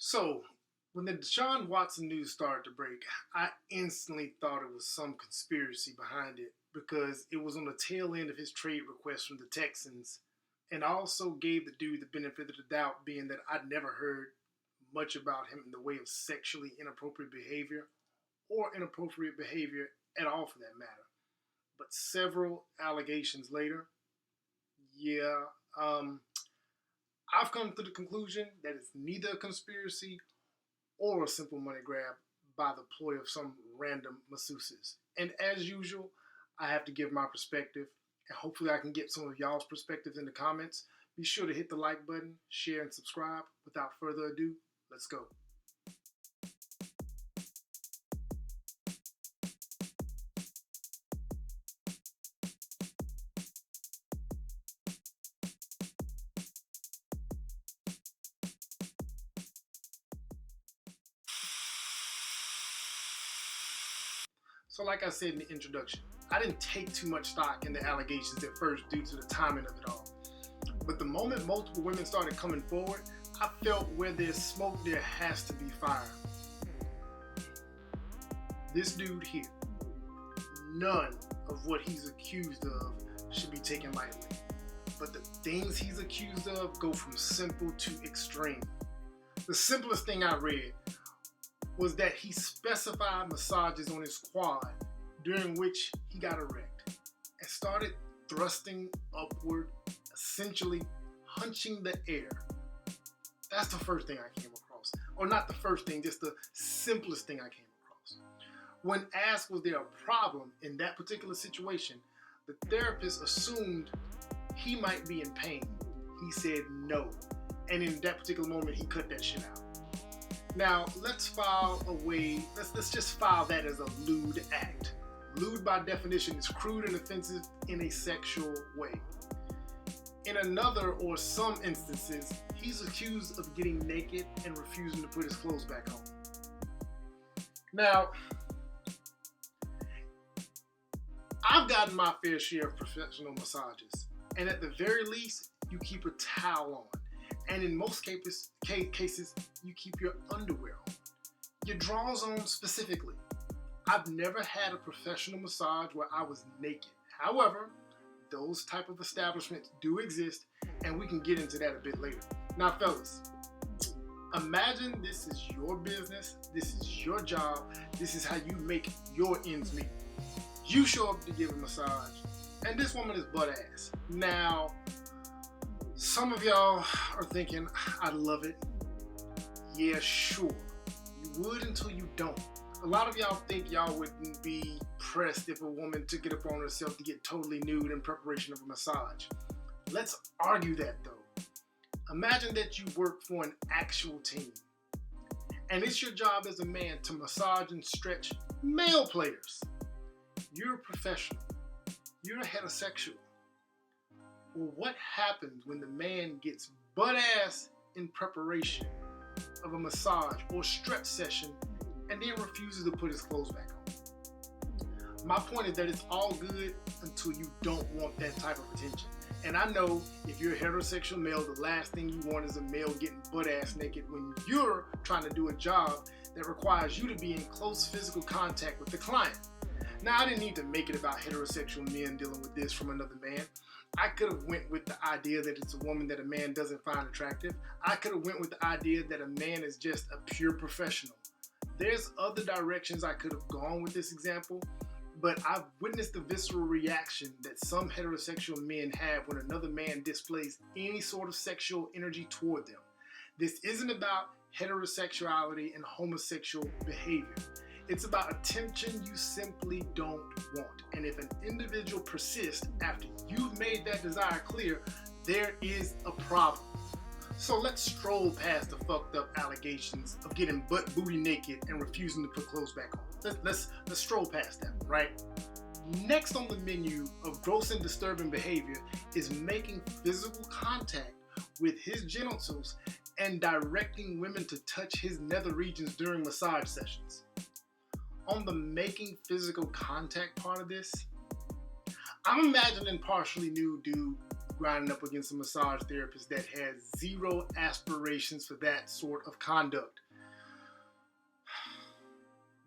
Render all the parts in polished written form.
So, when the Deshaun Watson news started to break, I instantly thought it was some conspiracy behind it because it was on the tail end of his trade request from the Texans, and I also gave the dude the benefit of the doubt, being that I'd never heard much about him in the way of sexually inappropriate behavior or inappropriate behavior at all for that matter. But several allegations later, yeah, um, I've come to the conclusion that it's neither a conspiracy or a simple money grab by the ploy of some random masseuses. And as usual, I have to give my perspective, and hopefully I can get some of y'all's perspectives in the comments. Be sure to hit the like button, share, and subscribe. Without further ado, let's go. So, like I said in the introduction, I didn't take too much stock in the allegations at first due to the timing of it all. But the moment multiple women started coming forward, I felt where there's smoke, there has to be fire. This dude here, none of what he's accused of should be taken lightly. But the things he's accused of go from simple to extreme. The simplest thing I read was that he specified massages on his quad, during which he got erect and started thrusting upward, essentially hunching the air. That's the first thing I came across. Or not the first thing, just the simplest thing I came across. When asked was there a problem in that particular situation, the therapist assumed he might be in pain. He said no. And in that particular moment, he cut that shit out. Now, let's just file that as a lewd act. Lewd by definition is crude and offensive in a sexual way. In another or some instances, he's accused of getting naked and refusing to put his clothes back on. Now, I've gotten my fair share of professional massages, and at the very least, you keep a towel on. And in most cases, you keep your underwear on. Your drawers on specifically. I've never had a professional massage where I was naked. However, those type of establishments do exist, and we can get into that a bit later. Now, fellas, imagine this is your business, this is your job, this is how you make your ends meet. You show up to give a massage, and this woman is butt ass. Now, some of y'all are thinking, I love it. Yeah, sure. You would until you don't. A lot of y'all think y'all wouldn't be pressed if a woman took it upon herself to get totally nude in preparation of a massage. Let's argue that though. Imagine that you work for an actual team, and it's your job as a man to massage and stretch male players. You're a professional. You're a heterosexual. Well, what happens when the man gets butt ass in preparation of a massage or stretch session and then refuses to put his clothes back on? My point is that it's all good until you don't want that type of attention. And I know if you're a heterosexual male, the last thing you want is a male getting butt ass naked when you're trying to do a job that requires you to be in close physical contact with the client. Now, I didn't need to make it about heterosexual men dealing with this from another man. I could have went with the idea that it's a woman that a man doesn't find attractive. I could have went with the idea that a man is just a pure professional. There's other directions I could have gone with this example, but I've witnessed the visceral reaction that some heterosexual men have when another man displays any sort of sexual energy toward them. This isn't about heterosexuality and homosexual behavior. It's about attention you simply don't want. And if an individual persists after you've made that desire clear, there is a problem. So let's stroll past the fucked up allegations of getting butt booty naked and refusing to put clothes back on. Let's stroll past that, right? Next on the menu of gross and disturbing behavior is making physical contact with his genitals and directing women to touch his nether regions during massage sessions. On the making physical contact part of this, I'm imagining partially nude dude grinding up against a massage therapist that has zero aspirations for that sort of conduct.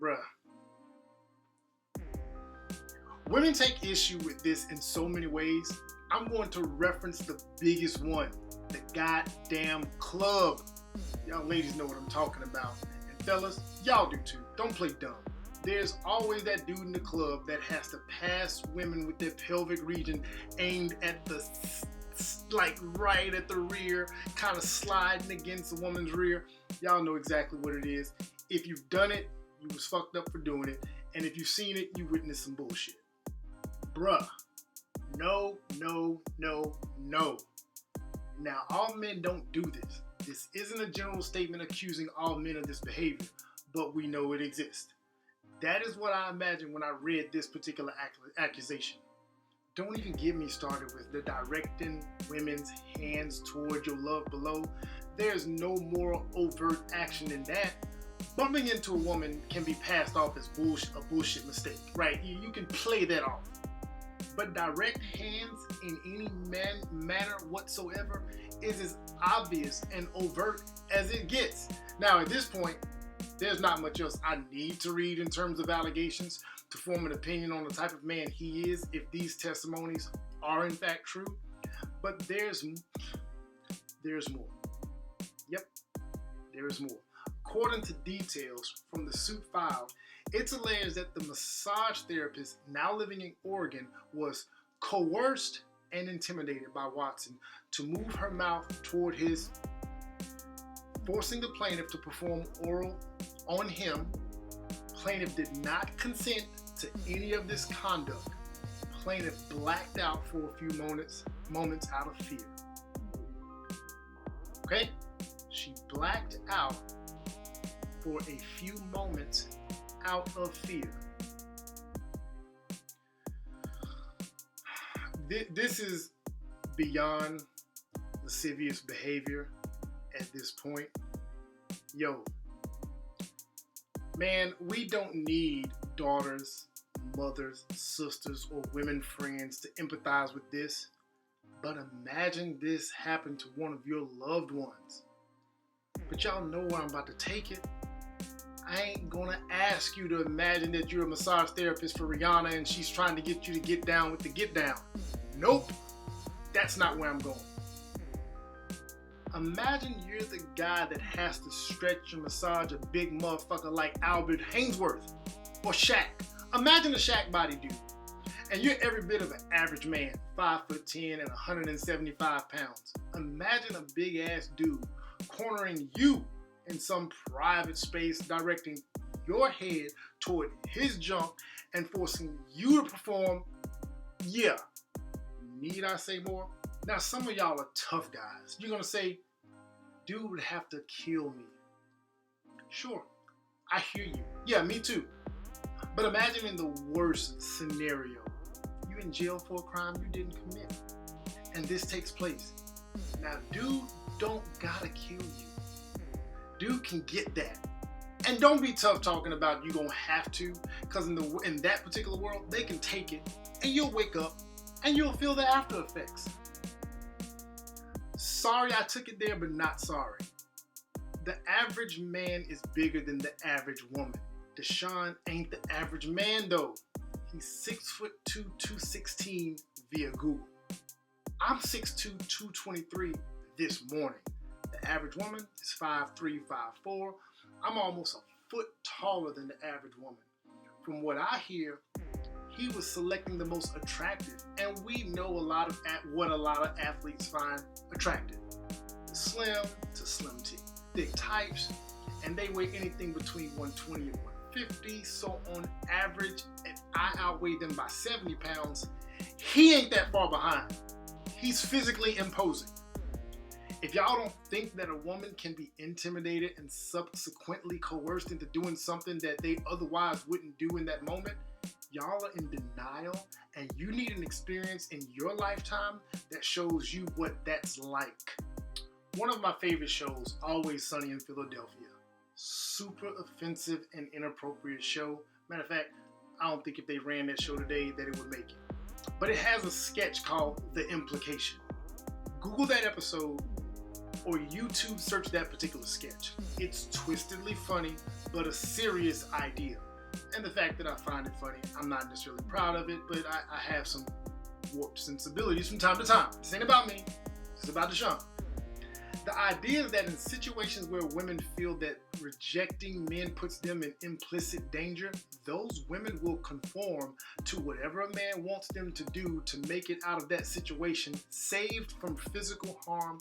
Bruh. Women take issue with this in so many ways. I'm going to reference the biggest one, the goddamn club. Y'all ladies know what I'm talking about. And fellas, y'all do too. Don't play dumb. There's always that dude in the club that has to pass women with their pelvic region aimed at the, like right at the rear, kind of sliding against a woman's rear. Y'all know exactly what it is. If you've done it, you was fucked up for doing it. And if you've seen it, you witnessed some bullshit. Bruh. No, no, no, no. Now, all men don't do this. This isn't a general statement accusing all men of this behavior, but we know it exists. That is what I imagined when I read this particular accusation. Don't even get me started with the directing women's hands toward your love below. There's no more overt action than that. Bumping into a woman can be passed off as a bullshit mistake, right? You can play that off. But direct hands in any manner whatsoever is as obvious and overt as it gets. Now, at this point, there's not much else I need to read in terms of allegations to form an opinion on the type of man he is if these testimonies are in fact true. But there's more. Yep, there's more. According to details from the suit filed, it's alleged that the massage therapist, now living in Oregon, was coerced and intimidated by Watson to move her mouth toward his, forcing the plaintiff to perform oral on him. Plaintiff did not consent to any of this conduct. Plaintiff blacked out for a few moments out of fear. Okay? She blacked out for a few moments out of fear. This is beyond lascivious behavior at this point. Yo, man, we don't need daughters, mothers, sisters, or women friends to empathize with this. But imagine this happened to one of your loved ones. But y'all know where I'm about to take it. I ain't gonna ask you to imagine that you're a massage therapist for Rihanna and she's trying to get you to get down with the get down. Nope, that's not where I'm going. Imagine you're the guy that has to stretch and massage a big motherfucker like Albert Hainsworth or Shaq. Imagine a Shaq body dude. And you're every bit of an average man, 5'10" and 175 pounds. Imagine a big ass dude cornering you in some private space, directing your head toward his jump and forcing you to perform. Yeah, need I say more? Now, some of y'all are tough guys. You're gonna say, dude would have to kill me. Sure, I hear you. Yeah, me too. But imagine in the worst scenario, you in jail for a crime you didn't commit, and this takes place. Now, dude don't gotta kill you. Dude can get that. And don't be tough talking about you gonna have to, because in that particular world, they can take it, and you'll wake up, and you'll feel the after effects. Sorry I took it there, but not sorry. The average man is bigger than the average woman. Deshaun ain't the average man though. He's 6'2", 216 via Google. I'm 6'2", 223 this morning. The average woman is 5'3", 5'4". I'm almost a foot taller than the average woman. From what I hear, he was selecting the most attractive, and we know what a lot of athletes find attractive. Slim to slim T, thick types, and they weigh anything between 120 and 150. So on average, if I outweigh them by 70 pounds, he ain't that far behind. He's physically imposing. If y'all don't think that a woman can be intimidated and subsequently coerced into doing something that they otherwise wouldn't do in that moment, y'all are in denial, and you need an experience in your lifetime that shows you what that's like. One of my favorite shows, Always Sunny in Philadelphia. Super offensive and inappropriate show. Matter of fact, I don't think if they ran that show today that it would make it. But it has a sketch called The Implication. Google that episode or YouTube search that particular sketch. It's twistedly funny, but a serious idea. And the fact that I find it funny, I'm not necessarily proud of it, but I have some warped sensibilities from time to time. This ain't about me, it's about Deshaun. The idea that in situations where women feel that rejecting men puts them in implicit danger, those women will conform to whatever a man wants them to do to make it out of that situation, saved from physical harm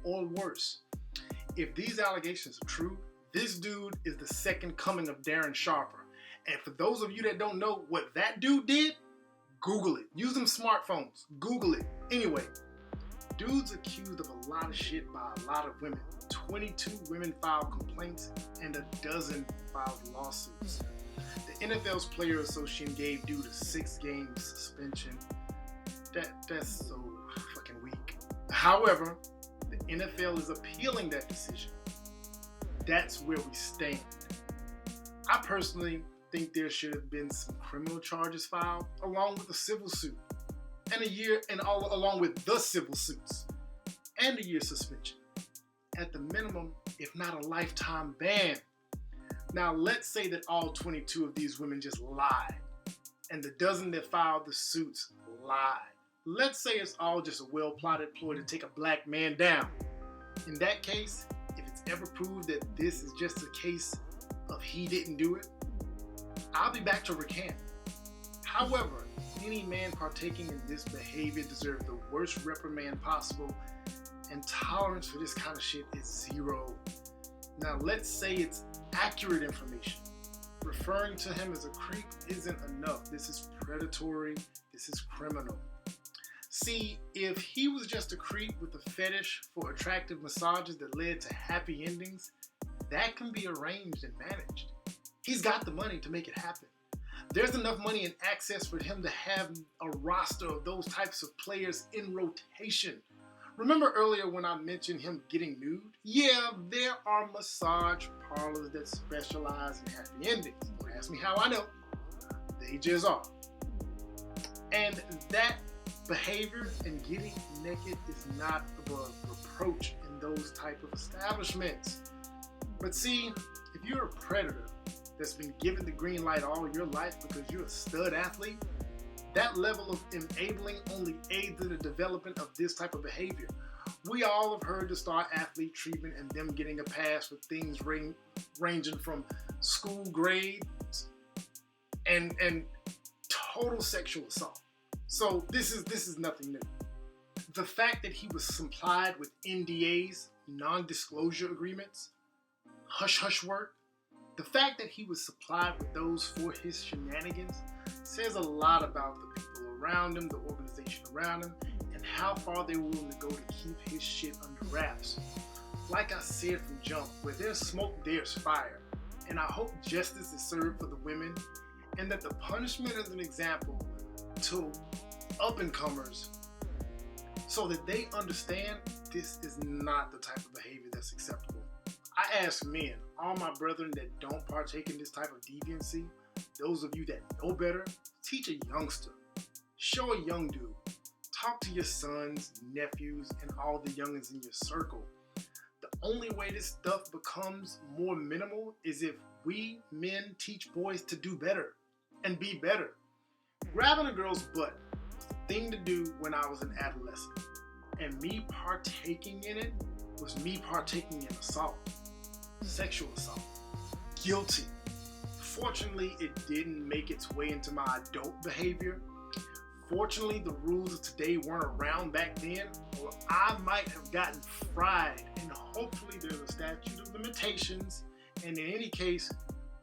or worse. If these allegations are true, this dude is the second coming of Darren Sharper. And for those of you that don't know what that dude did, Google it. Use them smartphones. Google it. Anyway, dude's accused of a lot of shit by a lot of women. 22 women filed complaints and a dozen filed lawsuits. The NFL's Player Association gave dude a 6-game suspension. That's so fucking weak. However, the NFL is appealing that decision. That's where we stand. I personally think there should have been some criminal charges filed along with a civil suit. Along with the civil suits, and a year suspension. At the minimum, if not a lifetime ban. Now, let's say that all 22 of these women just lied, and the dozen that filed the suits lied. Let's say it's all just a well-plotted ploy to take a black man down. In that case, if it's ever proved that this is just a case of he didn't do it, I'll be back to recant. However, any man partaking in this behavior deserves the worst reprimand possible, and tolerance for this kind of shit is zero. Now, let's say it's accurate information. Referring to him as a creep isn't enough. This is predatory. This is criminal. See, if he was just a creep with a fetish for attractive massages that led to happy endings, that can be arranged and managed. He's got the money to make it happen. There's enough money and access for him to have a roster of those types of players in rotation. Remember earlier when I mentioned him getting nude? Yeah, there are massage parlors that specialize in happy endings. Don't ask me how I know. They just are. And that behavior and getting naked is not above reproach in those type of establishments. But see, if you're a predator that's been given the green light all your life because you're a stud athlete, that level of enabling only aids in the development of this type of behavior. We all have heard the star athlete treatment and them getting a pass for things ranging from school grades and total sexual assault. So this is nothing new. The fact that he was supplied with NDAs, non-disclosure agreements, hush-hush work, the fact that he was supplied with those for his shenanigans says a lot about the people around him, the organization around him, and how far they were willing to go to keep his shit under wraps. Like I said from jump, where there's smoke, there's fire. And I hope justice is served for the women, and that the punishment is an example to up-and-comers so that they understand this is not the type of behavior that's acceptable. I ask men, all my brethren that don't partake in this type of deviancy, those of you that know better, teach a youngster. Show a young dude. Talk to your sons, nephews, and all the youngins in your circle. The only way this stuff becomes more minimal is if we men teach boys to do better and be better. Grabbing a girl's butt was the thing to do when I was an adolescent. And me partaking in it was me partaking in assault. Sexual assault. Guilty. Fortunately, it didn't make its way into my adult behavior. Fortunately, the rules of today weren't around back then, or I might have gotten fried, and hopefully there's a statute of limitations. And in any case,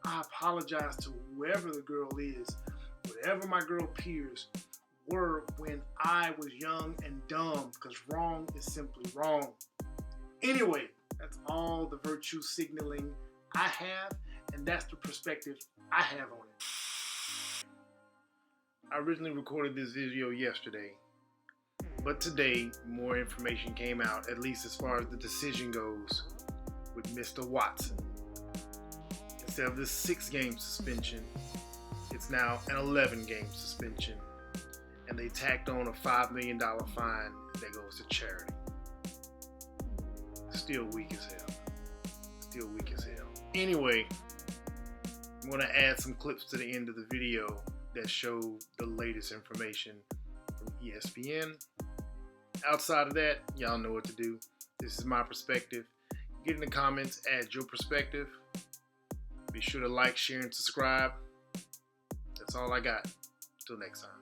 I apologize to whoever the girl is, whatever my girl peers were when I was young and dumb, because wrong is simply wrong. Anyway, that's all the virtue signaling I have, and that's the perspective I have on it. I originally recorded this video yesterday, but today more information came out, at least as far as the decision goes with Mr. Watson. Instead of this 6-game suspension, it's now an 11-game suspension, and they tacked on a $5 million fine that goes to charity. Still weak as hell. Still weak as hell. Anyway, I'm going to add some clips to the end of the video that show the latest information from ESPN. Outside of that, y'all know what to do. This is my perspective. Get in the comments, add your perspective. Be sure to like, share, and subscribe. That's all I got. Till next time.